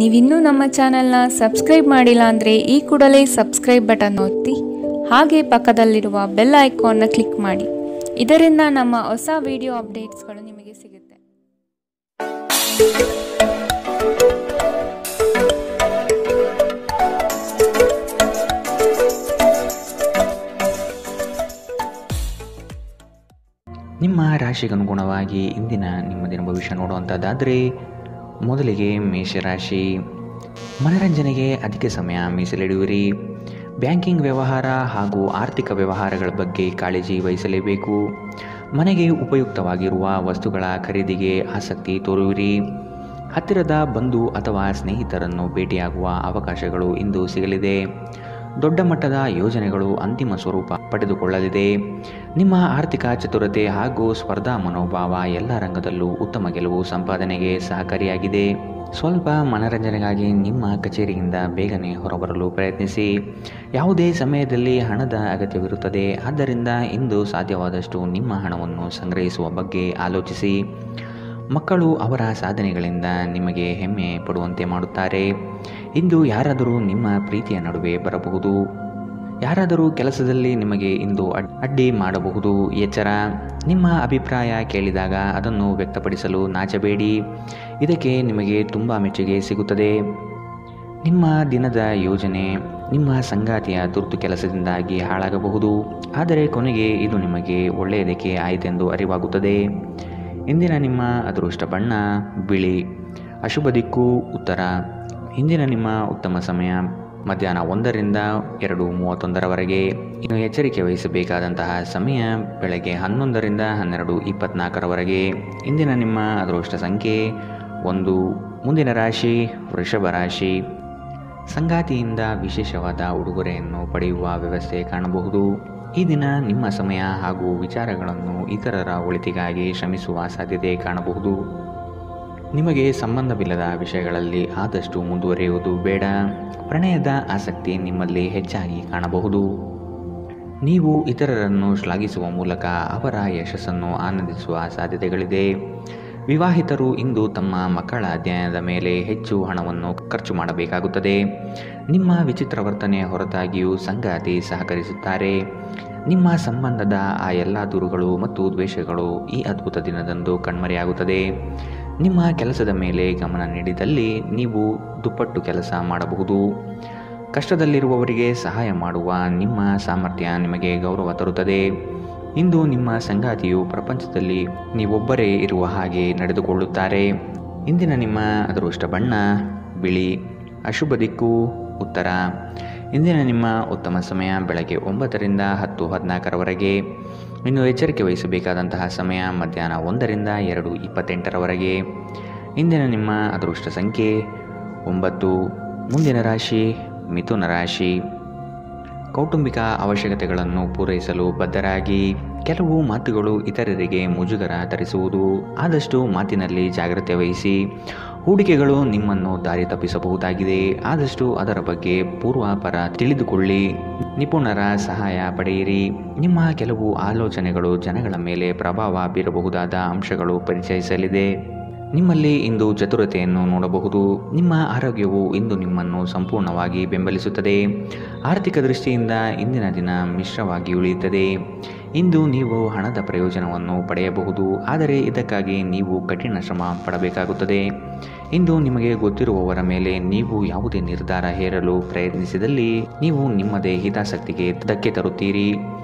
ನೀವಿನ್ನೂ ನಮ್ಮ ಚಾನೆಲ್ನ ಸಬ್ಸ್ಕ್ರೈಬ್ ಮಾಡಿಲ್ಲ ಅಂದರೆ ಈ ಕೂಡಲೇ ಸಬ್ಸ್ಕ್ರೈಬ್ ಬಟನ್ ಒತ್ತಿ ಹಾಗೆ ಪಕ್ಕದಲ್ಲಿರುವ ಬೆಲ್ ಐಕಾನ್ನ ಕ್ಲಿಕ್ ಮಾಡಿ. ಇದರಿಂದ ನಮ್ಮ ಹೊಸ ವಿಡಿಯೋ ಅಪ್ಡೇಟ್ಸ್ಗಳು ನಿಮಗೆ ಸಿಗುತ್ತೆ. ನಿಮ್ಮ ರಾಶಿಗನುಗುಣವಾಗಿ ಇಂದಿನ ನಿಮ್ಮ ದಿನ ಭವಿಷ್ಯ ನೋಡುವಂಥದ್ದಾದರೆ ಮೊದಲಿಗೆ ಮೇಷರಾಶಿ. ಮನರಂಜನೆಗೆ ಅಧಿಕ ಸಮಯ ಮೀಸಲಿಡುವಿರಿ. ಬ್ಯಾಂಕಿಂಗ್ ವ್ಯವಹಾರ ಹಾಗೂ ಆರ್ಥಿಕ ವ್ಯವಹಾರಗಳ ಬಗ್ಗೆ ಕಾಳಜಿ ವಹಿಸಲೇಬೇಕು. ಮನೆಗೆ ಉಪಯುಕ್ತವಾಗಿರುವ ವಸ್ತುಗಳ ಖರೀದಿಗೆ ಆಸಕ್ತಿ ತೋರುವಿರಿ. ಹತ್ತಿರದ ಬಂಧು ಅಥವಾ ಸ್ನೇಹಿತರನ್ನು ಭೇಟಿಯಾಗುವ ಅವಕಾಶಗಳು ಇಂದು ಸಿಗಲಿದೆ. ದೊಡ್ಡ ಮಟ್ಟದ ಯೋಜನೆಗಳು ಅಂತಿಮ ಸ್ವರೂಪ ಪಡೆದುಕೊಳ್ಳಲಿದೆ. ನಿಮ್ಮ ಆರ್ಥಿಕ ಚತುರತೆ ಹಾಗೂ ಸ್ಪರ್ಧಾ ಮನೋಭಾವ ಎಲ್ಲ ರಂಗದಲ್ಲೂ ಉತ್ತಮ ಗೆಲುವು ಸಂಪಾದನೆಗೆ ಸಹಕಾರಿಯಾಗಿದೆ. ಸ್ವಲ್ಪ ಮನರಂಜನೆಗಾಗಿ ನಿಮ್ಮ ಕಚೇರಿಯಿಂದ ಬೇಗನೆ ಹೊರಬರಲು ಪ್ರಯತ್ನಿಸಿ. ಯಾವುದೇ ಸಮಯದಲ್ಲಿ ಹಣದ ಅಗತ್ಯವಿರುತ್ತದೆ. ಆದ್ದರಿಂದ ಇಂದು ಸಾಧ್ಯವಾದಷ್ಟು ನಿಮ್ಮ ಹಣವನ್ನು ಸಂಗ್ರಹಿಸುವ ಬಗ್ಗೆ ಆಲೋಚಿಸಿ. ಮಕ್ಕಳು ಅವರ ಸಾಧನೆಗಳಿಂದ ನಿಮಗೆ ಹೆಮ್ಮೆ ಪಡುವಂತೆ ಮಾಡುತ್ತಾರೆ. ಇಂದು ಯಾರಾದರೂ ನಿಮ್ಮ ಪ್ರೀತಿಯ ನಡುವೆ ಬರಬಹುದು. ಯಾರಾದರೂ ಕೆಲಸದಲ್ಲಿ ನಿಮಗೆ ಇಂದು ಅಡ್ಡಿ ಮಾಡಬಹುದು. ಎಚ್ಚರ. ನಿಮ್ಮ ಅಭಿಪ್ರಾಯ ಕೇಳಿದಾಗ ಅದನ್ನು ವ್ಯಕ್ತಪಡಿಸಲು ನಾಚಬೇಡಿ. ಇದಕ್ಕೆ ನಿಮಗೆ ತುಂಬ ಮೆಚ್ಚುಗೆ ಸಿಗುತ್ತದೆ. ನಿಮ್ಮ ದಿನದ ಯೋಜನೆ ನಿಮ್ಮ ಸಂಗಾತಿಯ ತುರ್ತು ಕೆಲಸದಿಂದಾಗಿ ಹಾಳಾಗಬಹುದು. ಆದರೆ ಕೊನೆಗೆ ಇದು ನಿಮಗೆ ಒಳ್ಳೆಯದಕ್ಕೆ ಆಯಿತೆಂದು ಅರಿವಾಗುತ್ತದೆ. ಇಂದಿನ ನಿಮ್ಮ ಅದೃಷ್ಟ ಬಣ್ಣ ಬಿಳಿ. ಅಶುಭ ದಿಕ್ಕು ಉತ್ತರ. ಇಂದಿನ ನಿಮ್ಮ ಉತ್ತಮ ಸಮಯ ಮಧ್ಯಾಹ್ನ 1ರಿಂದ 2:31 ಇನ್ನು ಎಚ್ಚರಿಕೆ ವಹಿಸಬೇಕಾದಂತಹ ಸಮಯ ಬೆಳಗ್ಗೆ 11ರಿಂದ 12:24. ಇಂದಿನ ನಿಮ್ಮ ಅದೃಷ್ಟ ಸಂಖ್ಯೆ 1. ಮುಂದಿನ ರಾಶಿ ವೃಷಭ ರಾಶಿ. ಸಂಗಾತಿಯಿಂದ ವಿಶೇಷವಾದ ಉಡುಗೊರೆಯನ್ನು ಪಡೆಯುವ ವ್ಯವಸ್ಥೆ ಕಾಣಬಹುದು. ಈ ದಿನ ನಿಮ್ಮ ಸಮಯ ಹಾಗೂ ವಿಚಾರಗಳನ್ನು ಇತರರ ಒಳಿತಿಗಾಗಿ ಶ್ರಮಿಸುವ ಸಾಧ್ಯತೆ ಕಾಣಬಹುದು. ನಿಮಗೆ ಸಂಬಂಧವಿಲ್ಲದ ವಿಷಯಗಳಲ್ಲಿ ಆದಷ್ಟು ಮುಂದುವರಿಯುವುದು ಬೇಡ. ಪ್ರಣಯದ ಆಸಕ್ತಿ ನಿಮ್ಮಲ್ಲಿ ಹೆಚ್ಚಾಗಿ ಕಾಣಬಹುದು. ನೀವು ಇತರರನ್ನು ಶ್ಲಾಘಿಸುವ ಮೂಲಕ ಅವರ ಯಶಸ್ಸನ್ನು ಆನಂದಿಸುವ ಸಾಧ್ಯತೆಗಳಿದೆ. ವಿವಾಹಿತರು ಇಂದು ತಮ್ಮ ಮಕ್ಕಳ ಅಧ್ಯಯನದ ಮೇಲೆ ಹೆಚ್ಚು ಹಣವನ್ನು ಖರ್ಚು ಮಾಡಬೇಕಾಗುತ್ತದೆ. ನಿಮ್ಮ ವಿಚಿತ್ರ ವರ್ತನೆ ಹೊರತಾಗಿಯೂ ಸಂಗಾತಿ ಸಹಕರಿಸುತ್ತಾರೆ. ನಿಮ್ಮ ಸಂಬಂಧದ ಆ ಎಲ್ಲ ದೂರುಗಳು ಮತ್ತು ದ್ವೇಷಗಳು ಈ ಅದ್ಭುತ ದಿನದಂದು ಕಣ್ಮರೆಯಾಗುತ್ತದೆ. ನಿಮ್ಮ ಕೆಲಸದ ಮೇಲೆ ಗಮನ ನೀಡಿದಲ್ಲಿ ನೀವು ದುಪ್ಪಟ್ಟು ಕೆಲಸ ಮಾಡಬಹುದು. ಕಷ್ಟದಲ್ಲಿರುವವರಿಗೆ ಸಹಾಯ ಮಾಡುವ ನಿಮ್ಮ ಸಾಮರ್ಥ್ಯ ನಿಮಗೆ ಗೌರವ ತರುತ್ತದೆ. ಇಂದು ನಿಮ್ಮ ಸಂಗಾತಿಯು ಪ್ರಪಂಚದಲ್ಲಿ ನೀವೊಬ್ಬರೇ ಇರುವ ಹಾಗೆ ನಡೆದುಕೊಳ್ಳುತ್ತಾರೆ. ಇಂದಿನ ನಿಮ್ಮ ಅದೃಷ್ಟ ಬಣ್ಣ ಬಿಳಿ. ಅಶುಭ ದಿಕ್ಕು ಉತ್ತರ. ಇಂದಿನ ನಿಮ್ಮ ಉತ್ತಮ ಸಮಯ ಬೆಳಗ್ಗೆ 9ರಿಂದ 10:14. ಇನ್ನು ಎಚ್ಚರಿಕೆ ವಹಿಸಬೇಕಾದಂತಹ ಸಮಯ ಮಧ್ಯಾಹ್ನ 1ರಿಂದ 2:28. ಇಂದಿನ ನಿಮ್ಮ ಅದೃಷ್ಟ ಸಂಖ್ಯೆ 9. ಮುಂದಿನ ರಾಶಿ ಮಿಥುನ ರಾಶಿ. ಕೌಟುಂಬಿಕ ಅವಶ್ಯಕತೆಗಳನ್ನು ಪೂರೈಸಲು ಬದ್ಧರಾಗಿ. ಕೆಲವು ಮಾತುಗಳು ಇತರರಿಗೆ ಮುಜುಗರ ತರಿಸುವುದು. ಆದಷ್ಟು ಮಾತಿನಲ್ಲಿ ಜಾಗ್ರತೆ ವಹಿಸಿ. ಹೂಡಿಕೆಗಳು ನಿಮ್ಮನ್ನು ದಾರಿ ತಪ್ಪಿಸಬಹುದಾಗಿದೆ. ಆದಷ್ಟು ಅದರ ಬಗ್ಗೆ ಪೂರ್ವಾಪರ ತಿಳಿದುಕೊಳ್ಳಿ. ನಿಪುಣರ ಸಹಾಯ ಪಡೆಯಿರಿ. ನಿಮ್ಮ ಕೆಲವು ಆಲೋಚನೆಗಳು ಜನಗಳ ಮೇಲೆ ಪ್ರಭಾವ ಬೀರಬಹುದಾದ ಅಂಶಗಳು ಪರಿಚಯಿಸಲಿದೆ. ನಿಮ್ಮಲ್ಲಿ ಇಂದು ಚತುರತೆಯನ್ನು ನೋಡಬಹುದು. ನಿಮ್ಮ ಆರೋಗ್ಯವು ಇಂದು ನಿಮ್ಮನ್ನು ಸಂಪೂರ್ಣವಾಗಿ ಬೆಂಬಲಿಸುತ್ತದೆ. ಆರ್ಥಿಕ ದೃಷ್ಟಿಯಿಂದ ಇಂದಿನ ದಿನ ಮಿಶ್ರವಾಗಿ ಉಳಿಯುತ್ತದೆ. ಇಂದು ನೀವು ಹಣದ ಪ್ರಯೋಜನವನ್ನು ಪಡೆಯಬಹುದು. ಆದರೆ ಇದಕ್ಕಾಗಿ ನೀವು ಕಠಿಣ ಶ್ರಮ ಪಡಬೇಕಾಗುತ್ತದೆ. ಇಂದು ನಿಮಗೆ ಗೊತ್ತಿರುವವರ ಮೇಲೆ ನೀವು ಯಾವುದೇ ನಿರ್ಧಾರ ಹೇರಲು ಪ್ರಯತ್ನಿಸಿದಲ್ಲಿ ನೀವು ನಿಮ್ಮದೇ ಹಿತಾಸಕ್ತಿಗೆ ಧಕ್ಕೆ ತರುತ್ತೀರಿ.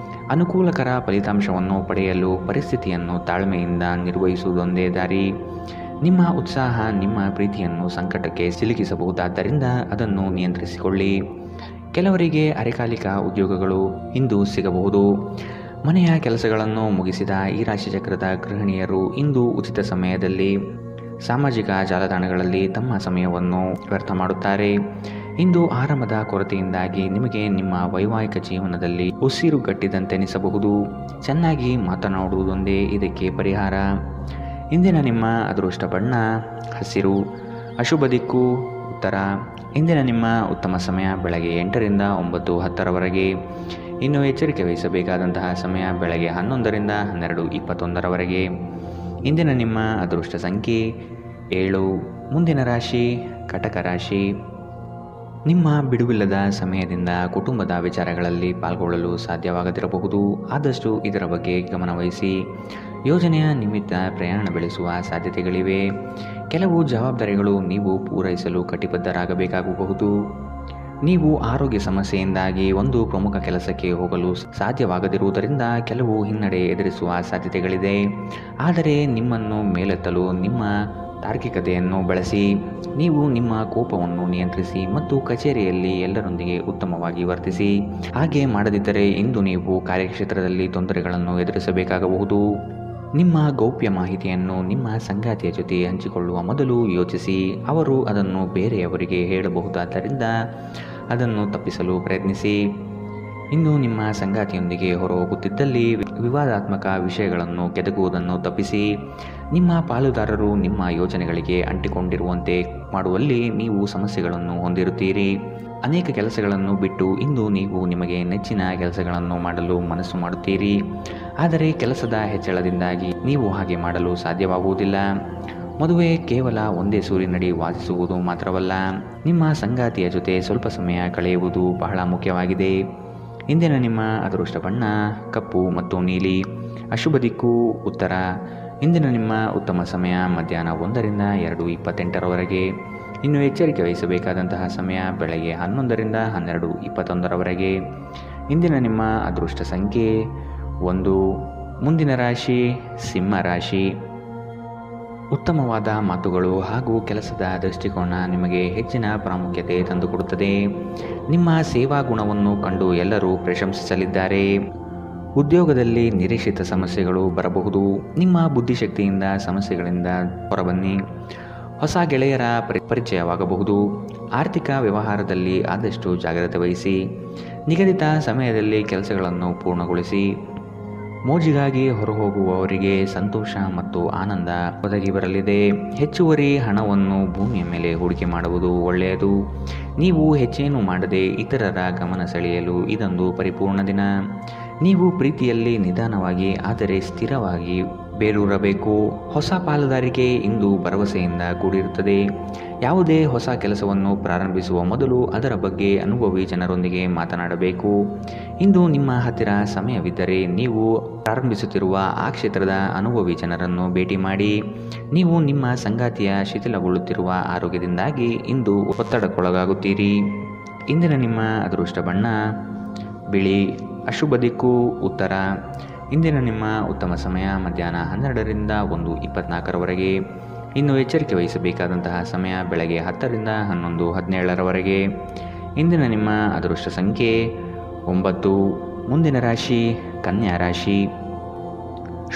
ಅನುಕೂಲಕರ ಫಲಿತಾಂಶವನ್ನು ಪಡೆಯಲು ಪರಿಸ್ಥಿತಿಯನ್ನು ತಾಳ್ಮೆಯಿಂದ ನಿರ್ವಹಿಸುವುದೊಂದೇ ದಾರಿ. ನಿಮ್ಮ ಉತ್ಸಾಹ ನಿಮ್ಮ ಪ್ರೀತಿಯನ್ನು ಸಂಕಟಕ್ಕೆ ಸಿಲುಕಿಸಬಹುದಾದ್ದರಿಂದ ಅದನ್ನು ನಿಯಂತ್ರಿಸಿಕೊಳ್ಳಿ. ಕೆಲವರಿಗೆ ಅರೆಕಾಲಿಕ ಉದ್ಯೋಗಗಳು ಇಂದು ಸಿಗಬಹುದು. ಮನೆಯ ಕೆಲಸಗಳನ್ನು ಮುಗಿಸಿದ ಈ ರಾಶಿಚಕ್ರದ ಗೃಹಿಣಿಯರು ಇಂದು ಉಚಿತ ಸಮಯದಲ್ಲಿ ಸಾಮಾಜಿಕ ಜಾಲತಾಣಗಳಲ್ಲಿ ತಮ್ಮ ಸಮಯವನ್ನು ವ್ಯರ್ಥ ಮಾಡುತ್ತಾರೆ. ಇಂದು ಆರಾಮದ ಕೊರತೆಯಿಂದಾಗಿ ನಿಮಗೆ ನಿಮ್ಮ ವೈವಾಹಿಕ ಜೀವನದಲ್ಲಿ ಉಸಿರುಗಟ್ಟಿದಂತೆನಿಸಬಹುದು. ಚೆನ್ನಾಗಿ ಮಾತನಾಡುವುದೊಂದೇ ಇದಕ್ಕೆ ಪರಿಹಾರ. ಇಂದಿನ ನಿಮ್ಮ ಅದೃಷ್ಟ ಬಣ್ಣ ಹಸಿರು. ಅಶುಭ ದಿಕ್ಕು ಉತ್ತರ. ಇಂದಿನ ನಿಮ್ಮ ಉತ್ತಮ ಸಮಯ ಬೆಳಗ್ಗೆ 8ರಿಂದ 9:10. ಇನ್ನು ಎಚ್ಚರಿಕೆ ವಹಿಸಬೇಕಾದಂತಹ ಸಮಯ ಬೆಳಗ್ಗೆ 11ರಿಂದ 12:21. ಇಂದಿನ ನಿಮ್ಮ ಅದೃಷ್ಟ ಸಂಖ್ಯೆ 7. ಮುಂದಿನ ರಾಶಿ ಕಟಕ ರಾಶಿ. ನಿಮ್ಮ ಬಿಡುವಿಲ್ಲದ ಸಮಯದಿಂದ ಕುಟುಂಬದ ವಿಚಾರಗಳಲ್ಲಿ ಪಾಲ್ಗೊಳ್ಳಲು ಸಾಧ್ಯವಾಗದಿರಬಹುದು. ಆದಷ್ಟು ಇದರ ಬಗ್ಗೆ ಗಮನವಹಿಸಿ. ಯೋಜನೆಯ ನಿಮಿತ್ತ ಪ್ರಯಾಣ ಬೆಳೆಸುವ ಸಾಧ್ಯತೆಗಳಿವೆ. ಕೆಲವು ಜವಾಬ್ದಾರಿಗಳು ನೀವು ಪೂರೈಸಲು ಕಟಿಬದ್ಧರಾಗಬೇಕಾಗಬಹುದು. ನೀವು ಆರೋಗ್ಯ ಸಮಸ್ಯೆಯಿಂದಾಗಿ ಒಂದು ಪ್ರಮುಖ ಕೆಲಸಕ್ಕೆ ಹೋಗಲು ಸಾಧ್ಯವಾಗದಿರುವುದರಿಂದ ಕೆಲವು ಹಿನ್ನಡೆ ಎದುರಿಸುವ ಸಾಧ್ಯತೆಗಳಿದೆ. ಆದರೆ ನಿಮ್ಮನ್ನು ಮೇಲೆತ್ತಲು ನಿಮ್ಮ ತಾರ್ಕಿಕತೆಯನ್ನು ಬಳಸಿ. ನೀವು ನಿಮ್ಮ ಕೋಪವನ್ನು ನಿಯಂತ್ರಿಸಿ ಮತ್ತು ಕಚೇರಿಯಲ್ಲಿ ಎಲ್ಲರೊಂದಿಗೆ ಉತ್ತಮವಾಗಿ ವರ್ತಿಸಿ. ಹಾಗೆ ಮಾಡದಿದ್ದರೆ ಇಂದು ನೀವು ಕಾರ್ಯಕ್ಷೇತ್ರದಲ್ಲಿ ತೊಂದರೆಗಳನ್ನು ಎದುರಿಸಬೇಕಾಗಬಹುದು. ನಿಮ್ಮ ಗೌಪ್ಯ ಮಾಹಿತಿಯನ್ನು ನಿಮ್ಮ ಸಂಗಾತಿಯ ಜೊತೆ ಹಂಚಿಕೊಳ್ಳುವ ಮೊದಲು ಯೋಚಿಸಿ. ಅವರು ಅದನ್ನು ಬೇರೆಯವರಿಗೆ ಹೇಳಬಹುದಾದ್ದರಿಂದ ಅದನ್ನು ತಪ್ಪಿಸಲು ಪ್ರಯತ್ನಿಸಿ. ಇನ್ನು ನಿಮ್ಮ ಸಂಗಾತಿಯೊಂದಿಗೆ ಹೊರಹೋಗುತ್ತಿದ್ದಲ್ಲಿ ವಿವಾದಾತ್ಮಕ ವಿಷಯಗಳನ್ನು ಕೆದಕುವುದನ್ನು ತಪ್ಪಿಸಿ. ನಿಮ್ಮ ಪಾಲುದಾರರು ನಿಮ್ಮ ಯೋಜನೆಗಳಿಗೆ ಅಂಟಿಕೊಂಡಿರುವಂತೆ ಮಾಡುವಲ್ಲಿ ನೀವು ಸಮಸ್ಯೆಗಳನ್ನು ಹೊಂದಿರುತ್ತೀರಿ. ಅನೇಕ ಕೆಲಸಗಳನ್ನು ಬಿಟ್ಟು ಇಂದು ನೀವು ನಿಮಗೆ ನೆಚ್ಚಿನ ಕೆಲಸಗಳನ್ನು ಮಾಡಲು ಮನಸ್ಸು ಮಾಡುತ್ತೀರಿ. ಆದರೆ ಕೆಲಸದ ಹೆಚ್ಚಳದಿಂದಾಗಿ ನೀವು ಹಾಗೆ ಮಾಡಲು ಸಾಧ್ಯವಾಗುವುದಿಲ್ಲ. ಮದುವೆ ಕೇವಲ ಒಂದೇ ಸೂರಿನಡಿ ವಾಸಿಸುವುದು ಮಾತ್ರವಲ್ಲ, ನಿಮ್ಮ ಸಂಗಾತಿಯ ಜೊತೆ ಸ್ವಲ್ಪ ಸಮಯ ಕಳೆಯುವುದು ಬಹಳ ಮುಖ್ಯವಾಗಿದೆ. ಇಂದಿನ ನಿಮ್ಮ ಅದೃಷ್ಟ ಬಣ್ಣ ಕಪ್ಪು ಮತ್ತು ನೀಲಿ. ಅಶುಭ ದಿಕ್ಕು ಉತ್ತರ. ಇಂದಿನ ನಿಮ್ಮ ಉತ್ತಮ ಸಮಯ ಮಧ್ಯಾಹ್ನ 1ರಿಂದ 2:28ರವರೆಗೆ. ಇನ್ನು ಎಚ್ಚರಿಕೆ ವಹಿಸಬೇಕಾದಂತಹ ಸಮಯ ಬೆಳಗ್ಗೆ 11ರಿಂದ 12:21ರವರೆಗೆ. ಇಂದಿನ ನಿಮ್ಮ ಅದೃಷ್ಟ ಸಂಖ್ಯೆ 1. ಮುಂದಿನ ರಾಶಿ ಸಿಂಹ ರಾಶಿ. ಉತ್ತಮವಾದ ಮಾತುಗಳು ಹಾಗೂ ಕೆಲಸದ ದೃಷ್ಟಿಕೋನ ನಿಮಗೆ ಹೆಚ್ಚಿನ ಪ್ರಾಮುಖ್ಯತೆ ತಂದುಕೊಡುತ್ತದೆ. ನಿಮ್ಮ ಸೇವಾ ಗುಣವನ್ನು ಕಂಡು ಎಲ್ಲರೂ ಪ್ರಶಂಸಿಸಲಿದ್ದಾರೆ. ಉದ್ಯೋಗದಲ್ಲಿ ನಿರೀಕ್ಷಿತ ಸಮಸ್ಯೆಗಳು ಬರಬಹುದು. ನಿಮ್ಮ ಬುದ್ಧಿಶಕ್ತಿಯಿಂದ ಸಮಸ್ಯೆಗಳಿಂದ ಹೊರಬನ್ನಿ. ಹೊಸ ಗೆಳೆಯರ ಪರಿಚಯವಾಗಬಹುದು. ಆರ್ಥಿಕ ವ್ಯವಹಾರದಲ್ಲಿ ಆದಷ್ಟು ಜಾಗ್ರತೆ ವಹಿಸಿ. ನಿಗದಿತ ಸಮಯದಲ್ಲಿ ಕೆಲಸಗಳನ್ನು ಪೂರ್ಣಗೊಳಿಸಿ. ಮೋಜಿಗಾಗಿ ಹೊರಹೋಗುವವರಿಗೆ ಸಂತೋಷ ಮತ್ತು ಆನಂದ ಒದಗಿ ಬರಲಿದೆ. ಹೆಚ್ಚುವರಿ ಹಣವನ್ನು ಭೂಮಿಯ ಮೇಲೆ ಹೂಡಿಕೆ ಮಾಡುವುದು ಒಳ್ಳೆಯದು. ನೀವು ಹೆಚ್ಚೇನು ಮಾಡದೆ ಇತರರ ಗಮನ ಸೆಳೆಯಲು ಇದೊಂದು ಪರಿಪೂರ್ಣ ದಿನ. ನೀವು ಪ್ರೀತಿಯಲ್ಲಿ ನಿಧಾನವಾಗಿ ಆದರೆ ಸ್ಥಿರವಾಗಿ ಬೇರೂರಬೇಕು. ಹೊಸ ಪಾಲುದಾರಿಕೆ ಇಂದು ಭರವಸೆಯಿಂದ ಕೂಡಿರುತ್ತದೆ. ಯಾವುದೇ ಹೊಸ ಕೆಲಸವನ್ನು ಪ್ರಾರಂಭಿಸುವ ಮೊದಲು ಅದರ ಬಗ್ಗೆ ಅನುಭವಿ ಜನರೊಂದಿಗೆ ಮಾತನಾಡಬೇಕು. ಇಂದು ನಿಮ್ಮ ಹತ್ತಿರ ಸಮಯವಿದ್ದರೆ ನೀವು ಪ್ರಾರಂಭಿಸುತ್ತಿರುವ ಆ ಕ್ಷೇತ್ರದ ಅನುಭವಿ ಜನರನ್ನು ಭೇಟಿ ಮಾಡಿ. ನೀವು ನಿಮ್ಮ ಸಂಗಾತಿಯ ಶಿಥಿಲಗೊಳ್ಳುತ್ತಿರುವ ಆರೋಗ್ಯದಿಂದಾಗಿ ಇಂದು ಒತ್ತಡಕ್ಕೊಳಗಾಗುತ್ತೀರಿ. ಇಂದಿನ ನಿಮ್ಮ ಅದೃಷ್ಟ ಬಣ್ಣ ಬಿಳಿ. ಅಶುಭ ದಿಕ್ಕು ಉತ್ತರ. ಇಂದಿನ ನಿಮ್ಮ ಉತ್ತಮ ಸಮಯ ಮಧ್ಯಾಹ್ನ 12ರಿಂದ 1:24ರವರೆಗೆ. ಇನ್ನು ಎಚ್ಚರಿಕೆ ವಹಿಸಬೇಕಾದಂತಹ ಸಮಯ ಬೆಳಗ್ಗೆ 10ರಿಂದ 11:17ರವರೆಗೆ. ಇಂದಿನ ನಿಮ್ಮ ಅದೃಷ್ಟ ಸಂಖ್ಯೆ 9. ಮುಂದಿನ ರಾಶಿ ಕನ್ಯಾ ರಾಶಿ.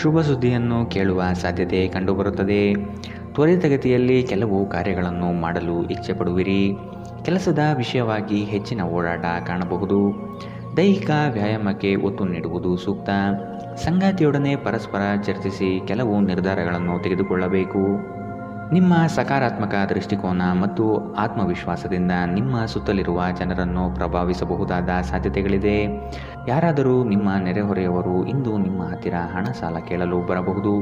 ಶುಭ ಸುದ್ದಿಯನ್ನು ಕೇಳುವ ಸಾಧ್ಯತೆ ಕಂಡುಬರುತ್ತದೆ. ತ್ವರಿತಗತಿಯಲ್ಲಿ ಕೆಲವು ಕಾರ್ಯಗಳನ್ನು ಮಾಡಲು ಇಚ್ಛೆ ಪಡುವಿರಿ. ಕೆಲಸದ ವಿಷಯವಾಗಿ ಹೆಚ್ಚಿನ ಓಡಾಟ ಕಾಣಬಹುದು. ದೈಹಿಕ ವ್ಯಾಯಾಮಕ್ಕೆ ಒತ್ತು ನೀಡುವುದು ಸೂಕ್ತ. ಸಂಗಾತಿಯೊಡನೆ ಪರಸ್ಪರ ಚರ್ಚಿಸಿ ಕೆಲವು ನಿರ್ಧಾರಗಳನ್ನು ತೆಗೆದುಕೊಳ್ಳಬೇಕು. ನಿಮ್ಮ ಸಕಾರಾತ್ಮಕ ದೃಷ್ಟಿಕೋನ ಮತ್ತು ಆತ್ಮವಿಶ್ವಾಸದಿಂದ ನಿಮ್ಮ ಸುತ್ತಲಿರುವ ಜನರನ್ನು ಪ್ರಭಾವಿಸಬಹುದಾದ ಸಾಧ್ಯತೆಗಳಿದೆ. ಯಾರಾದರೂ ನಿಮ್ಮ ನೆರೆಹೊರೆಯವರು ಇಂದು ನಿಮ್ಮ ಹತ್ತಿರ ಹಣ ಸಾಲ ಕೇಳಲು ಬರಬಹುದು.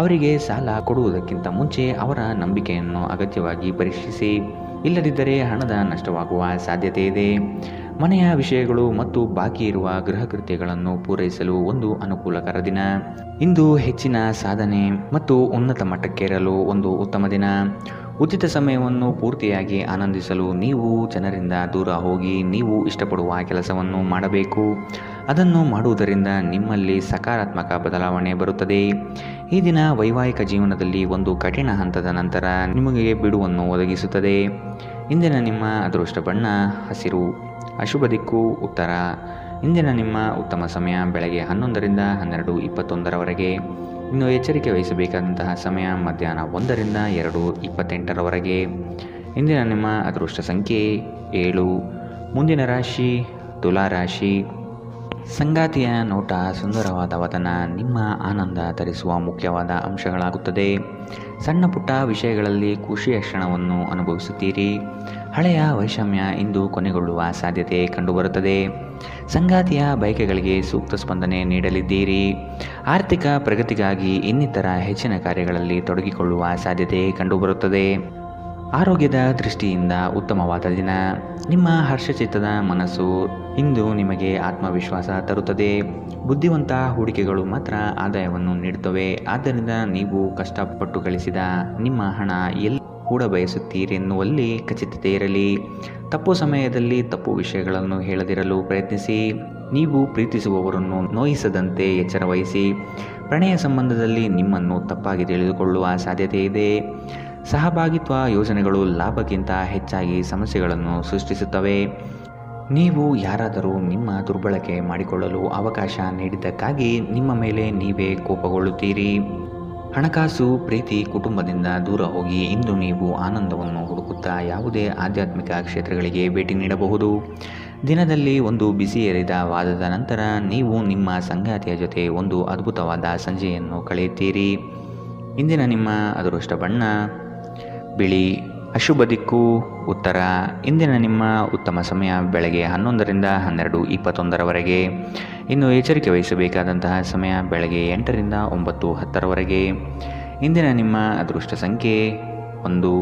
ಅವರಿಗೆ ಸಾಲ ಕೊಡುವುದಕ್ಕಿಂತ ಮುಂಚೆ ಅವರ ನಂಬಿಕೆಯನ್ನು ಅಗತ್ಯವಾಗಿ ಪರೀಕ್ಷಿಸಿ. ಇಲ್ಲದಿದ್ದರೆ ಹಣದ ನಷ್ಟವಾಗುವ ಸಾಧ್ಯತೆ ಇದೆ. ಮನೆಯ ವಿಷಯಗಳು ಮತ್ತು ಬಾಕಿ ಇರುವ ಗೃಹ ಕೃತ್ಯಗಳನ್ನು ಪೂರೈಸಲು ಒಂದು ಅನುಕೂಲಕರ ದಿನ. ಇಂದು ಹೆಚ್ಚಿನ ಸಾಧನೆ ಮತ್ತು ಉನ್ನತ ಮಟ್ಟಕ್ಕೇರಲು ಒಂದು ಉತ್ತಮ ದಿನ. ಉಚಿತ ಸಮಯವನ್ನು ಪೂರ್ತಿಯಾಗಿ ಆನಂದಿಸಲು ನೀವು ಜನರಿಂದ ದೂರ ಹೋಗಿ ನೀವು ಇಷ್ಟಪಡುವ ಕೆಲಸವನ್ನು ಮಾಡಬೇಕು. ಅದನ್ನು ಮಾಡುವುದರಿಂದ ನಿಮ್ಮಲ್ಲಿ ಸಕಾರಾತ್ಮಕ ಬದಲಾವಣೆ ಬರುತ್ತದೆ. ಈ ದಿನ ವೈವಾಹಿಕ ಜೀವನದಲ್ಲಿ ಒಂದು ಕಠಿಣ ಹಂತದ ನಂತರ ನಿಮಗೆ ಬಿಡುವನ್ನು ಒದಗಿಸುತ್ತದೆ. ಇಂದಿನ ನಿಮ್ಮ ಅದೃಷ್ಟ ಬಣ್ಣ ಹಸಿರು. ಅಶುಭ ದಿಕ್ಕು ಉತ್ತರ. ಇಂದಿನ ನಿಮ್ಮ ಉತ್ತಮ ಸಮಯ ಬೆಳಗ್ಗೆ 11ರಿಂದ 12:21ರವರೆಗೆ. ಇನ್ನು ಎಚ್ಚರಿಕೆ ವಹಿಸಬೇಕಾದಂತಹ ಸಮಯ ಮಧ್ಯಾಹ್ನ 1ರಿಂದ 2:28ರವರೆಗೆ. ಇಂದಿನ ನಿಮ್ಮ ಅದೃಷ್ಟ ಸಂಖ್ಯೆ 7. ಮುಂದಿನ ರಾಶಿ ತುಲಾ ರಾಶಿ. ಸಂಗಾತಿಯ ನೋಟ, ಸುಂದರವಾದ ವದನ ನಿಮ್ಮ ಆನಂದ ತರಿಸುವ ಮುಖ್ಯವಾದ ಅಂಶಗಳಾಗುತ್ತದೆ. ಸಣ್ಣ ಪುಟ್ಟ ವಿಷಯಗಳಲ್ಲಿ ಖುಷಿಯ ಕ್ಷಣವನ್ನು ಅನುಭವಿಸುತ್ತೀರಿ. ಹಳೆಯ ವೈಷಮ್ಯ ಇಂದು ಕೊನೆಗೊಳ್ಳುವ ಸಾಧ್ಯತೆ ಕಂಡುಬರುತ್ತದೆ. ಸಂಗಾತಿಯ ಬಯಕೆಗಳಿಗೆ ಸೂಕ್ತ ಸ್ಪಂದನೆ ನೀಡಲಿದ್ದೀರಿ. ಆರ್ಥಿಕ ಪ್ರಗತಿಗಾಗಿ ಇನ್ನಿತರ ಹೆಚ್ಚಿನ ಕಾರ್ಯಗಳಲ್ಲಿ ತೊಡಗಿಕೊಳ್ಳುವ ಸಾಧ್ಯತೆ ಕಂಡುಬರುತ್ತದೆ. ಆರೋಗ್ಯದ ದೃಷ್ಟಿಯಿಂದ ಉತ್ತಮವಾದ ದಿನ. ನಿಮ್ಮ ಹರ್ಷಚಿತ್ತದ ಮನಸ್ಸು ಇಂದು ನಿಮಗೆ ಆತ್ಮವಿಶ್ವಾಸ ತರುತ್ತದೆ. ಬುದ್ಧಿವಂತ ಹೂಡಿಕೆಗಳು ಮಾತ್ರ ಆದಾಯವನ್ನು ನೀಡುತ್ತವೆ. ಆದ್ದರಿಂದ ನೀವು ಕಷ್ಟಪಟ್ಟು ಗಳಿಸಿದ ನಿಮ್ಮ ಹಣ ಎಲ್ಲಿ ಹೂಡ ಬಯಸುತ್ತೀರೆನ್ನುವಲ್ಲಿ ಖಚಿತತೆ ಇರಲಿ. ತಪ್ಪು ಸಮಯದಲ್ಲಿ ತಪ್ಪು ವಿಷಯಗಳನ್ನು ಹೇಳದಿರಲು ಪ್ರಯತ್ನಿಸಿ. ನೀವು ಪ್ರೀತಿಸುವವರನ್ನು ನೋಯಿಸದಂತೆ ಎಚ್ಚರ ವಹಿಸಿ. ಪ್ರಣಯ ಸಂಬಂಧದಲ್ಲಿ ನಿಮ್ಮನ್ನು ತಪ್ಪಾಗಿ ತಿಳಿದುಕೊಳ್ಳುವ ಸಾಧ್ಯತೆ ಇದೆ. ಸಹಭಾಗಿತ್ವ ಯೋಜನೆಗಳು ಲಾಭಕ್ಕಿಂತ ಹೆಚ್ಚಾಗಿ ಸಮಸ್ಯೆಗಳನ್ನು ಸೃಷ್ಟಿಸುತ್ತವೆ. ನೀವು ಯಾರಾದರೂ ನಿಮ್ಮ ದುರ್ಬಳಕೆ ಮಾಡಿಕೊಳ್ಳಲು ಅವಕಾಶ ನೀಡಿದ್ದಕ್ಕಾಗಿ ನಿಮ್ಮ ಮೇಲೆ ನೀವೇ ಕೋಪಗೊಳ್ಳುತ್ತೀರಿ. ಹಣಕಾಸು, ಪ್ರೀತಿ, ಕುಟುಂಬದಿಂದ ದೂರ ಹೋಗಿ ಇಂದು ನೀವು ಆನಂದವನ್ನು ಹುಡುಕುತ್ತಾ ಯಾವುದೇ ಆಧ್ಯಾತ್ಮಿಕ ಕ್ಷೇತ್ರಗಳಿಗೆ ಭೇಟಿ ನೀಡಬಹುದು. ದಿನದಲ್ಲಿ ಒಂದು ಬಿಸಿಯೇರಿದ ವಾದದ ನಂತರ ನೀವು ನಿಮ್ಮ ಸಂಗಾತಿಯ ಜೊತೆ ಒಂದು ಅದ್ಭುತವಾದ ಸಂಜೆಯನ್ನು ಕಳೆಯುತ್ತೀರಿ. ಇಂದಿನ ನಿಮ್ಮ ಅದೃಷ್ಟ ಬಣ್ಣ ಬಿಳಿ. ಅಶುಭ ದಿಕ್ಕು ಉತ್ತರ. ಇಂದಿನ ನಿಮ್ಮ ಉತ್ತಮ ಸಮಯ ಬೆಳಗ್ಗೆ 11ರಿಂದ 12:21 ಇನ್ನು ಎಚ್ಚರಿಕೆ ವಹಿಸಬೇಕಾದಂತಹ ಸಮಯ ಬೆಳಗ್ಗೆ 8ರಿಂದ 9:10 ಇಂದಿನ ನಿಮ್ಮ ಅದೃಷ್ಟ ಸಂಖ್ಯೆ 1.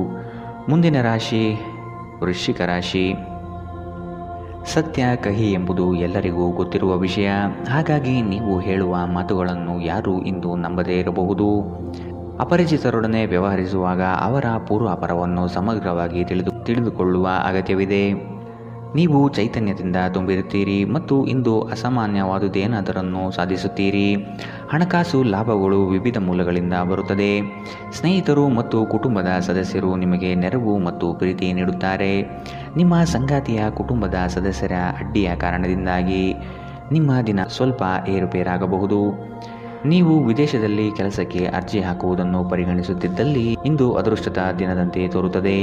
ಮುಂದಿನ ರಾಶಿ ವೃಶ್ಚಿಕ ರಾಶಿ. ಸತ್ಯ ಕಹಿ ಎಂಬುದು ಎಲ್ಲರಿಗೂ ಗೊತ್ತಿರುವ ವಿಷಯ. ಹಾಗಾಗಿ ನೀವು ಹೇಳುವ ಮಾತುಗಳನ್ನು ಯಾರೂ ಇಂದು ನಂಬದೇ ಇರಬಹುದು. ಅಪರಿಚಿತರೊಡನೆ ವ್ಯವಹರಿಸುವಾಗ ಅವರ ಪೂರ್ವಾಪರವನ್ನು ಸಮಗ್ರವಾಗಿ ತಿಳಿದುಕೊಳ್ಳುವ ಅಗತ್ಯವಿದೆ. ನೀವು ಚೈತನ್ಯದಿಂದ ತುಂಬಿರುತ್ತೀರಿ ಮತ್ತು ಇಂದು ಅಸಾಮಾನ್ಯವಾದುದೇನಾದರನ್ನು ಸಾಧಿಸುತ್ತೀರಿ. ಹಣಕಾಸು ಲಾಭಗಳು ವಿವಿಧ ಮೂಲಗಳಿಂದ ಬರುತ್ತದೆ. ಸ್ನೇಹಿತರು ಮತ್ತು ಕುಟುಂಬದ ಸದಸ್ಯರು ನಿಮಗೆ ನೆರವು ಮತ್ತು ಪ್ರೀತಿ ನೀಡುತ್ತಾರೆ. ನಿಮ್ಮ ಸಂಗಾತಿಯ ಕುಟುಂಬದ ಸದಸ್ಯರ ಅಡ್ಡಿಯ ಕಾರಣದಿಂದಾಗಿ ನಿಮ್ಮ ದಿನ ಸ್ವಲ್ಪ ಏರುಪೇರಾಗಬಹುದು. ನೀವು ವಿದೇಶದಲ್ಲಿ ಕೆಲಸಕ್ಕೆ ಅರ್ಜಿ ಹಾಕುವುದನ್ನು ಪರಿಗಣಿಸುತ್ತಿದ್ದಲ್ಲಿ ಇಂದು ಅದೃಷ್ಟದ ದಿನದಂತೆ ತೋರುತ್ತದೆ.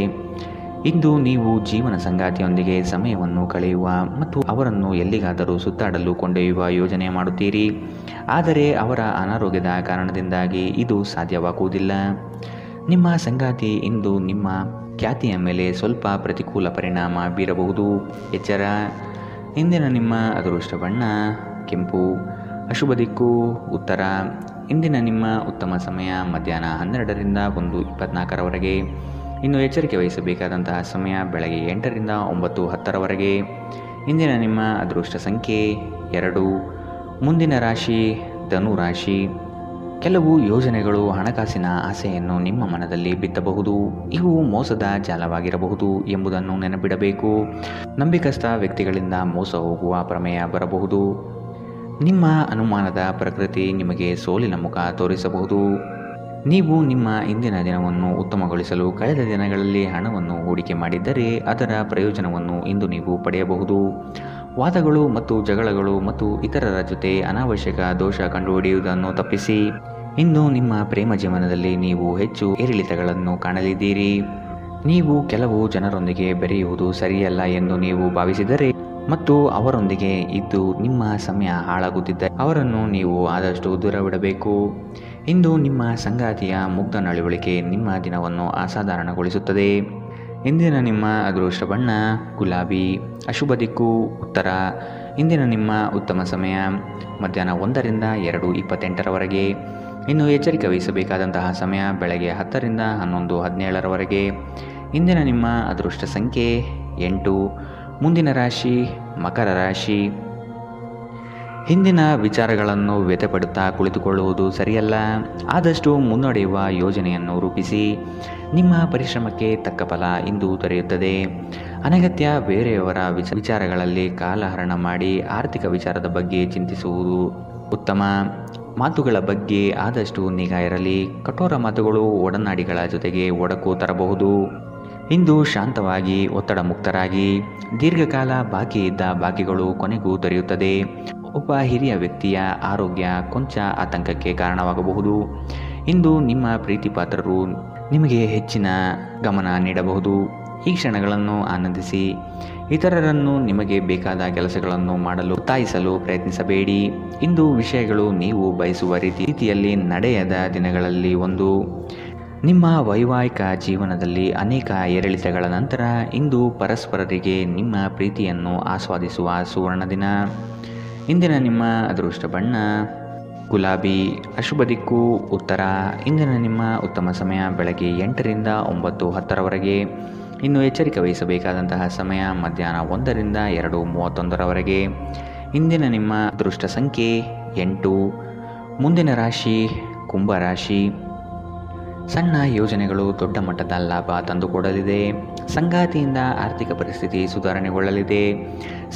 ಇಂದು ನೀವು ಜೀವನ ಸಂಗಾತಿಯೊಂದಿಗೆ ಸಮಯವನ್ನು ಕಳೆಯುವ ಮತ್ತು ಅವರನ್ನು ಎಲ್ಲಿಗಾದರೂ ಸುತ್ತಾಡಲು ಕೊಂಡೊಯ್ಯುವ ಯೋಜನೆ ಮಾಡುತ್ತೀರಿ. ಆದರೆ ಅವರ ಅನಾರೋಗ್ಯದ ಕಾರಣದಿಂದಾಗಿ ಇದು ಸಾಧ್ಯವಾಗುವುದಿಲ್ಲ. ನಿಮ್ಮ ಸಂಗಾತಿ ಇಂದು ನಿಮ್ಮ ಖ್ಯಾತಿಯ ಮೇಲೆ ಸ್ವಲ್ಪ ಪ್ರತಿಕೂಲ ಪರಿಣಾಮ ಬೀರಬಹುದು. ಎಚ್ಚರ. ಇಂದಿನ ನಿಮ್ಮ ಅದೃಷ್ಟ ಬಣ್ಣ ಕೆಂಪು. ಅಶುಭ ದಿಕ್ಕು ಉತ್ತರ. ಇಂದಿನ ನಿಮ್ಮ ಉತ್ತಮ ಸಮಯ ಮಧ್ಯಾಹ್ನ 12ರಿಂದ 1:24 ಇನ್ನು ಎಚ್ಚರಿಕೆ ವಹಿಸಬೇಕಾದಂತಹ ಸಮಯ ಬೆಳಗ್ಗೆ 8ರಿಂದ 9:10 ಇಂದಿನ ನಿಮ್ಮ ಅದೃಷ್ಟ ಸಂಖ್ಯೆ 2. ಮುಂದಿನ ರಾಶಿ ಧನು ರಾಶಿ. ಕೆಲವು ಯೋಜನೆಗಳು ಹಣಕಾಸಿನ ಆಸೆಯನ್ನು ನಿಮ್ಮ ಮನದಲ್ಲಿ ಬಿತ್ತಬಹುದು. ಇವು ಮೋಸದ ಜಾಲವಾಗಿರಬಹುದು ಎಂಬುದನ್ನು ನೆನಪಿಡಬೇಕು. ನಂಬಿಕಸ್ಥ ವ್ಯಕ್ತಿಗಳಿಂದ ಮೋಸ ಹೋಗುವ ಪ್ರಮೇಯ ಬರಬಹುದು. ನಿಮ್ಮ ಅನುಮಾನದ ಪ್ರಕೃತಿ ನಿಮಗೆ ಸೋಲಿನ ಮುಖ ತೋರಿಸಬಹುದು. ನೀವು ನಿಮ್ಮ ಇಂದಿನ ದಿನವನ್ನು ಉತ್ತಮಗೊಳಿಸಲು ಕಳೆದ ದಿನಗಳಲ್ಲಿ ಹಣವನ್ನು ಹೂಡಿಕೆ ಮಾಡಿದ್ದರೆ ಅದರ ಪ್ರಯೋಜನವನ್ನು ಇಂದು ನೀವು ಪಡೆಯಬಹುದು. ವಾದಗಳು ಮತ್ತು ಜಗಳಗಳು ಮತ್ತು ಇತರರ ಜೊತೆ ಅನಾವಶ್ಯಕ ದೋಷ ಕಂಡುಹಿಡಿಯುವುದನ್ನು ತಪ್ಪಿಸಿ. ಇಂದು ನಿಮ್ಮ ಪ್ರೇಮ ಜೀವನದಲ್ಲಿ ನೀವು ಹೆಚ್ಚು ಏರಿಳಿತಗಳನ್ನು ಕಾಣಲಿದ್ದೀರಿ. ನೀವು ಕೆಲವು ಜನರೊಂದಿಗೆ ಬೆರೆಯುವುದು ಸರಿಯಲ್ಲ ಎಂದು ನೀವು ಭಾವಿಸಿದರೆ ಮತ್ತು ಅವರೊಂದಿಗೆ ಇದ್ದು ನಿಮ್ಮ ಸಮಯ ಹಾಳಾಗುತ್ತಿದ್ದರೆ ಅವರನ್ನು ನೀವು ಆದಷ್ಟು ದೂರವಿಡಬೇಕು. ಇಂದು ನಿಮ್ಮ ಸಂಗಾತಿಯ ಮುಗ್ಧ ನಡವಳಿಕೆ ನಿಮ್ಮ ದಿನವನ್ನು ಅಸಾಧಾರಣಗೊಳಿಸುತ್ತದೆ. ಇಂದಿನ ನಿಮ್ಮ ಅದೃಷ್ಟ ಬಣ್ಣ ಗುಲಾಬಿ. ಅಶುಭ ದಿಕ್ಕು ಉತ್ತರ. ಇಂದಿನ ನಿಮ್ಮ ಉತ್ತಮ ಸಮಯ ಮಧ್ಯಾಹ್ನ 1ರಿಂದ 2:28 ಇನ್ನು ಎಚ್ಚರಿಕೆ ವಹಿಸಬೇಕಾದಂತಹ ಸಮಯ ಬೆಳಗ್ಗೆ 10ರಿಂದ 11:17 ಇಂದಿನ ನಿಮ್ಮ ಅದೃಷ್ಟ ಸಂಖ್ಯೆ 8. ಮುಂದಿನ ರಾಶಿ ಮಕರ ರಾಶಿ. ಹಿಂದಿನ ವಿಚಾರಗಳನ್ನು ವ್ಯಥೆಪಡುತ್ತಾ ಕುಳಿತುಕೊಳ್ಳುವುದು ಸರಿಯಲ್ಲ. ಆದಷ್ಟು ಮುನ್ನಡೆಯುವ ಯೋಜನೆಯನ್ನು ರೂಪಿಸಿ. ನಿಮ್ಮ ಪರಿಶ್ರಮಕ್ಕೆ ತಕ್ಕ ಫಲ ಇಂದು ದೊರೆಯುತ್ತದೆ. ಅನಗತ್ಯ ಬೇರೆಯವರ ವಿಚಾರಗಳಲ್ಲಿ ಕಾಲಹರಣ ಮಾಡಿ ಆರ್ಥಿಕ ವಿಚಾರದ ಬಗ್ಗೆ ಚಿಂತಿಸುವುದು ಉತ್ತಮ. ಮಾತುಗಳ ಬಗ್ಗೆ ಆದಷ್ಟು ನಿಗಾ ಇರಲಿ. ಕಠೋರ ಮಾತುಗಳು ಒಡನಾಡಿಗಳ ಜೊತೆಗೆ ಒಡಕು ತರಬಹುದು. ಇಂದು ಶಾಂತವಾಗಿ ಒತ್ತಡ ಮುಕ್ತರಾಗಿ. ದೀರ್ಘಕಾಲ ಬಾಕಿ ಇದ್ದ ಬಾಕಿಗಳು ಕೊನೆಗೂ ದೊರೆಯುತ್ತದೆ. ಒಬ್ಬ ಹಿರಿಯ ವ್ಯಕ್ತಿಯ ಆರೋಗ್ಯ ಕೊಂಚ ಆತಂಕಕ್ಕೆ ಕಾರಣವಾಗಬಹುದು. ಇಂದು ನಿಮ್ಮ ಪ್ರೀತಿಪಾತ್ರರು ನಿಮಗೆ ಹೆಚ್ಚಿನ ಗಮನ ನೀಡಬಹುದು. ಈ ಕ್ಷಣಗಳನ್ನು ಆನಂದಿಸಿ. ಇತರರನ್ನು ನಿಮಗೆ ಬೇಕಾದ ಕೆಲಸಗಳನ್ನು ಮಾಡಲು ಒತ್ತಾಯಿಸಲು ಪ್ರಯತ್ನಿಸಬೇಡಿ. ಇಂದು ವಿಷಯಗಳು ನೀವು ಬಯಸುವ ರೀತಿಯಲ್ಲಿ ನಡೆಯದ ದಿನಗಳಲ್ಲಿ ಒಂದು. ನಿಮ್ಮ ವೈವಾಹಿಕ ಜೀವನದಲ್ಲಿ ಅನೇಕ ಏರಿಳಿತಗಳ ನಂತರ ಇಂದು ಪರಸ್ಪರರಿಗೆ ನಿಮ್ಮ ಪ್ರೀತಿಯನ್ನು ಆಸ್ವಾದಿಸುವ ಸುವರ್ಣ ದಿನ. ಇಂದಿನ ನಿಮ್ಮ ಅದೃಷ್ಟ ಬಣ್ಣ ಗುಲಾಬಿ. ಅಶುಭ ದಿಕ್ಕು ಉತ್ತರ. ಇಂದಿನ ನಿಮ್ಮ ಉತ್ತಮ ಸಮಯ ಬೆಳಗ್ಗೆ 8ರಿಂದ 9:10ರವರೆಗೆ. ಇನ್ನು ಎಚ್ಚರಿಕೆ ವಹಿಸಬೇಕಾದಂತಹ ಸಮಯ ಮಧ್ಯಾಹ್ನ 1ರಿಂದ 2:31ರವರೆಗೆ. ಇಂದಿನ ನಿಮ್ಮ ಅದೃಷ್ಟ ಸಂಖ್ಯೆ 8. ಮುಂದಿನ ರಾಶಿ ಕುಂಭರಾಶಿ. ಸಣ್ಣ ಯೋಜನೆಗಳು ದೊಡ್ಡ ಮಟ್ಟದ ಲಾಭ ತಂದುಕೊಡಲಿದೆ. ಸಂಗಾತಿಯಿಂದ ಆರ್ಥಿಕ ಪರಿಸ್ಥಿತಿ ಸುಧಾರಣೆಗೊಳ್ಳಲಿದೆ.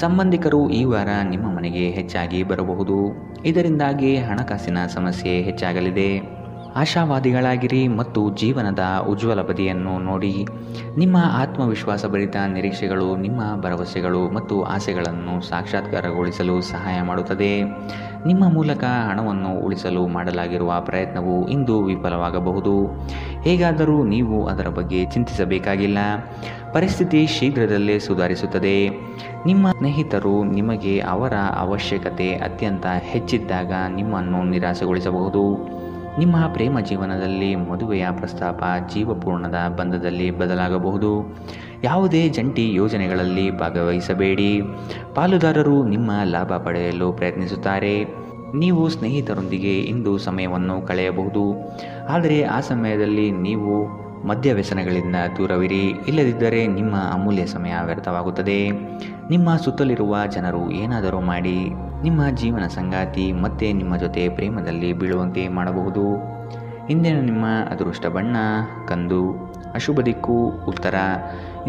ಸಂಬಂಧಿಕರು ಈ ವಾರ ನಿಮ್ಮ ಮನೆಗೆ ಹೆಚ್ಚಾಗಿ ಬರಬಹುದು. ಇದರಿಂದಾಗಿ ಹಣಕಾಸಿನ ಸಮಸ್ಯೆ ಹೆಚ್ಚಾಗಲಿದೆ. ಆಶಾವಾದಿಗಳಾಗಿರಿ ಮತ್ತು ಜೀವನದ ಉಜ್ವಲ ಬದಿಯನ್ನು ನೋಡಿ. ನಿಮ್ಮ ಆತ್ಮವಿಶ್ವಾಸಭರಿತ ನಿರೀಕ್ಷೆಗಳು ನಿಮ್ಮ ಭರವಸೆಗಳು ಮತ್ತು ಆಸೆಗಳನ್ನು ಸಾಕ್ಷಾತ್ಕಾರಗೊಳಿಸಲು ಸಹಾಯ ಮಾಡುತ್ತದೆ. ನಿಮ್ಮ ಮೂಲಕ ಹಣವನ್ನು ಉಳಿಸಲು ಮಾಡಲಾಗಿರುವ ಪ್ರಯತ್ನವು ಇಂದು ವಿಫಲವಾಗಬಹುದು. ಹೇಗಾದರೂ ನೀವು ಅದರ ಬಗ್ಗೆ ಚಿಂತಿಸಬೇಕಾಗಿಲ್ಲ. ಪರಿಸ್ಥಿತಿ ಶೀಘ್ರದಲ್ಲೇ ಸುಧಾರಿಸುತ್ತದೆ. ನಿಮ್ಮ ಸ್ನೇಹಿತರು ನಿಮಗೆ ಅವರ ಅವಶ್ಯಕತೆ ಅತ್ಯಂತ ಹೆಚ್ಚಿದ್ದಾಗ ನಿಮ್ಮನ್ನು ನಿರಾಸೆಗೊಳಿಸಬಹುದು. ನಿಮ್ಮ ಪ್ರೇಮ ಜೀವನದಲ್ಲಿ ಮದುವೆಯ ಪ್ರಸ್ತಾಪ ಜೀವಪೂರ್ಣದ ಬಂಧದಲ್ಲಿ ಬದಲಾಗಬಹುದು. ಯಾವುದೇ ಜಂಟಿ ಯೋಜನೆಗಳಲ್ಲಿ ಭಾಗವಹಿಸಬೇಡಿ. ಪಾಲುದಾರರು ನಿಮ್ಮ ಲಾಭ ಪಡೆಯಲು ಪ್ರಯತ್ನಿಸುತ್ತಾರೆ. ನೀವು ಸ್ನೇಹಿತರೊಂದಿಗೆ ಇಂದು ಸಮಯವನ್ನು ಕಳೆಯಬಹುದು. ಆದರೆ ಆ ಸಮಯದಲ್ಲಿ ನೀವು ಮದ್ಯವ್ಯಸನಗಳಿಂದ ದೂರವಿರಿ. ಇಲ್ಲದಿದ್ದರೆ ನಿಮ್ಮ ಅಮೂಲ್ಯ ಸಮಯ ವ್ಯರ್ಥವಾಗುತ್ತದೆ. ನಿಮ್ಮ ಸುತ್ತಲಿರುವ ಜನರು ಏನಾದರೂ ಮಾಡಿ ನಿಮ್ಮ ಜೀವನ ಸಂಗಾತಿ ಮತ್ತೆ ನಿಮ್ಮ ಜೊತೆ ಪ್ರೇಮದಲ್ಲಿ ಬೀಳುವಂತೆ ಮಾಡಬಹುದು. ಇಂದಿನ ನಿಮ್ಮ ಅದೃಷ್ಟ ಬಣ್ಣ ಕಂದು. ಅಶುಭ ದಿಕ್ಕು ಉತ್ತರ.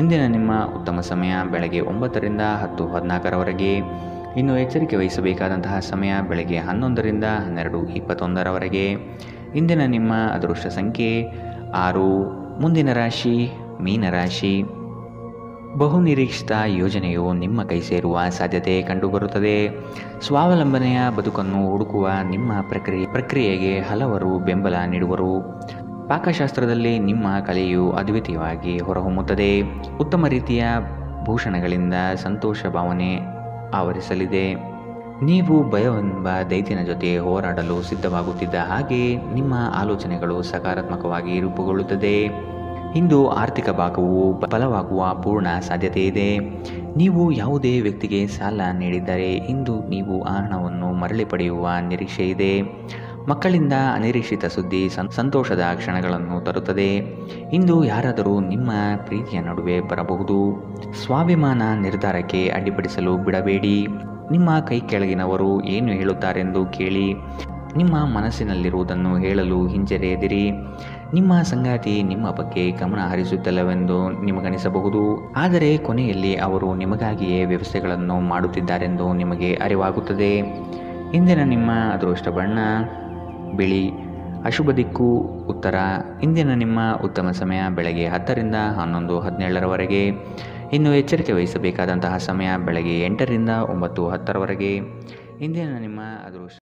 ಇಂದಿನ ನಿಮ್ಮ ಉತ್ತಮ ಸಮಯ ಬೆಳಗ್ಗೆ 9ರಿಂದ 10:14ರವರೆಗೆ. ಇನ್ನು ಎಚ್ಚರಿಕೆ ವಹಿಸಬೇಕಾದಂತಹ ಸಮಯ ಬೆಳಗ್ಗೆ 11ರಿಂದ 12:21ರವರೆಗೆ. ಇಂದಿನ ನಿಮ್ಮ ಅದೃಷ್ಟ ಸಂಖ್ಯೆ 6. ಮುಂದಿನ ರಾಶಿ ಮೀನರಾಶಿ. ಬಹುನಿರೀಕ್ಷಿತ ಯೋಜನೆಯು ನಿಮ್ಮ ಕೈ ಸೇರುವ ಸಾಧ್ಯತೆ ಕಂಡುಬರುತ್ತದೆ. ಸ್ವಾವಲಂಬನೆಯ ಬದುಕನ್ನು ಹುಡುಕುವ ನಿಮ್ಮ ಪ್ರಕ್ರಿಯೆಗೆ ಹಲವರು ಬೆಂಬಲ ನೀಡುವರು. ಪಾಕಶಾಸ್ತ್ರದಲ್ಲಿ ನಿಮ್ಮ ಕಲೆಯು ಅದ್ವಿತೀಯವಾಗಿ ಹೊರಹೊಮ್ಮುತ್ತದೆ. ಉತ್ತಮ ರೀತಿಯ ಭೂಷಣಗಳಿಂದ ಸಂತೋಷ ಭಾವನೆ ಆವರಿಸಲಿದೆ. ನೀವು ಭಯವೆಂಬ ದೈತ್ಯನ ಜೊತೆ ಹೋರಾಡಲು ಸಿದ್ಧವಾಗುತ್ತಿದ್ದ ಹಾಗೆ ನಿಮ್ಮ ಆಲೋಚನೆಗಳು ಸಕಾರಾತ್ಮಕವಾಗಿ ರೂಪುಗೊಳ್ಳುತ್ತದೆ. ಇಂದು ಆರ್ಥಿಕ ಭಾಗವು ಬಲವಾಗುವ ಪೂರ್ಣ ಸಾಧ್ಯತೆ ಇದೆ. ನೀವು ಯಾವುದೇ ವ್ಯಕ್ತಿಗೆ ಸಾಲ ನೀಡಿದ್ದರೆ ಇಂದು ನೀವು ಆ ಹಣವನ್ನು ಮರಳಿ ಪಡೆಯುವ ನಿರೀಕ್ಷೆ ಇದೆ. ಮಕ್ಕಳಿಂದ ಅನಿರೀಕ್ಷಿತ ಸುದ್ದಿ ಸಂತೋಷದ ಕ್ಷಣಗಳನ್ನು ತರುತ್ತದೆ. ಇಂದು ಯಾರಾದರೂ ನಿಮ್ಮ ಪ್ರೀತಿಯ ನಡುವೆ ಬರಬಹುದು. ಸ್ವಾಭಿಮಾನ ನಿರ್ಧಾರಕ್ಕೆ ಅಡ್ಡಿಪಡಿಸಲು ಬಿಡಬೇಡಿ. ನಿಮ್ಮ ಕೈ ಕೆಳಗಿನವರು ಏನು ಹೇಳುತ್ತಾರೆಂದು ಕೇಳಿ. ನಿಮ್ಮ ಮನಸ್ಸಿನಲ್ಲಿರುವುದನ್ನು ಹೇಳಲು ಹಿಂಜರಿಯದಿರಿ. ನಿಮ್ಮ ಸಂಗಾತಿ ನಿಮ್ಮ ಬಗ್ಗೆ ಗಮನ ಹರಿಸುತ್ತಿಲ್ಲವೆಂದು ನಿಮಗನಿಸಬಹುದು. ಆದರೆ ಕೊನೆಯಲ್ಲಿ ಅವರು ನಿಮಗಾಗಿಯೇ ವ್ಯವಸ್ಥೆಗಳನ್ನು ಮಾಡುತ್ತಿದ್ದಾರೆಂದು ನಿಮಗೆ ಅರಿವಾಗುತ್ತದೆ. ಇಂದಿನ ನಿಮ್ಮ ಅದೃಷ್ಟ ಬಣ್ಣ ಬಿಳಿ. ಅಶುಭ ದಿಕ್ಕು ಉತ್ತರ. ಇಂದಿನ ನಿಮ್ಮ ಉತ್ತಮ ಸಮಯ ಬೆಳಗ್ಗೆ 10ರಿಂದ 11:17ರವರೆಗೆ. ಇನ್ನು ಎಚ್ಚರಿಕೆ ವಹಿಸಬೇಕಾದಂತಹ ಸಮಯ ಬೆಳಗ್ಗೆ 8ರಿಂದ 9:10ರವರೆಗೆ. ಇಂದಿನ ನಿಮ್ಮ ಅದೃಷ್ಟ